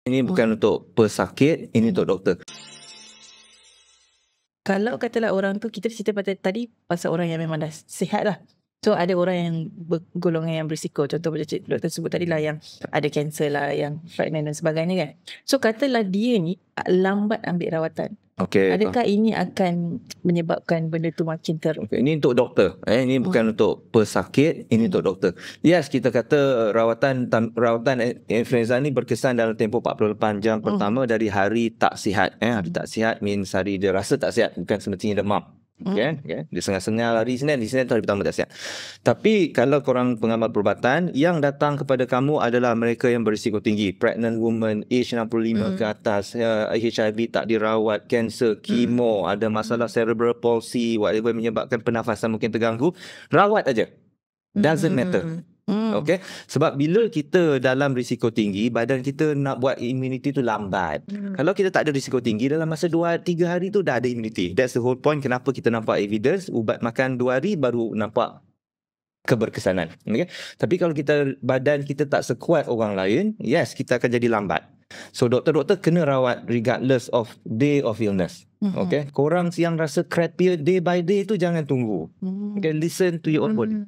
Ini bukan untuk pesakit, ini untuk doktor. Kalau katalah orang tu, kita cerita tadi pasal orang yang memang dah sihat lah. So ada orang yang bergolongan yang berisiko. Contoh macam doktor sebut tadi lah, yang ada kanser lah, yang pregnant dan sebagainya kan. So katalah dia ni lambat ambil rawatan. Okey. Adakah ini akan menyebabkan benda tu makin teruk? Okay, ini untuk doktor. Ini bukan untuk pesakit, ini untuk doktor. Yes, kita kata rawatan influenza ni berkesan dalam tempoh 48 jam pertama dari hari tak sihat. Hari tak sihat means hari dia rasa tak sihat, bukan semestinya demam. Okay? Dia sengal-sengal hari Isnin tu hari pertama tak sihat. Tapi kalau korang pengamal perubatan, yang datang kepada kamu adalah mereka yang berisiko tinggi, pregnant woman, age 65 ke atas, HIV tak dirawat, kanser, kemo, ada masalah cerebral palsy, whatever menyebabkan pernafasan mungkin terganggu, rawat aja. Doesn't matter. Okay? Sebab bila kita dalam risiko tinggi, badan kita nak buat immunity tu lambat. Kalau kita tak ada risiko tinggi, dalam masa 2-3 hari tu dah ada immunity. That's the whole point kenapa kita nampak evidence, ubat makan 2 hari baru nampak keberkesanan. Okay? Tapi kalau badan kita tak sekuat orang lain, yes, kita akan jadi lambat. So doktor-doktor kena rawat regardless of day of illness. Okay? Korang yang rasa crappier day by day tu jangan tunggu. Okay? Listen to your own body.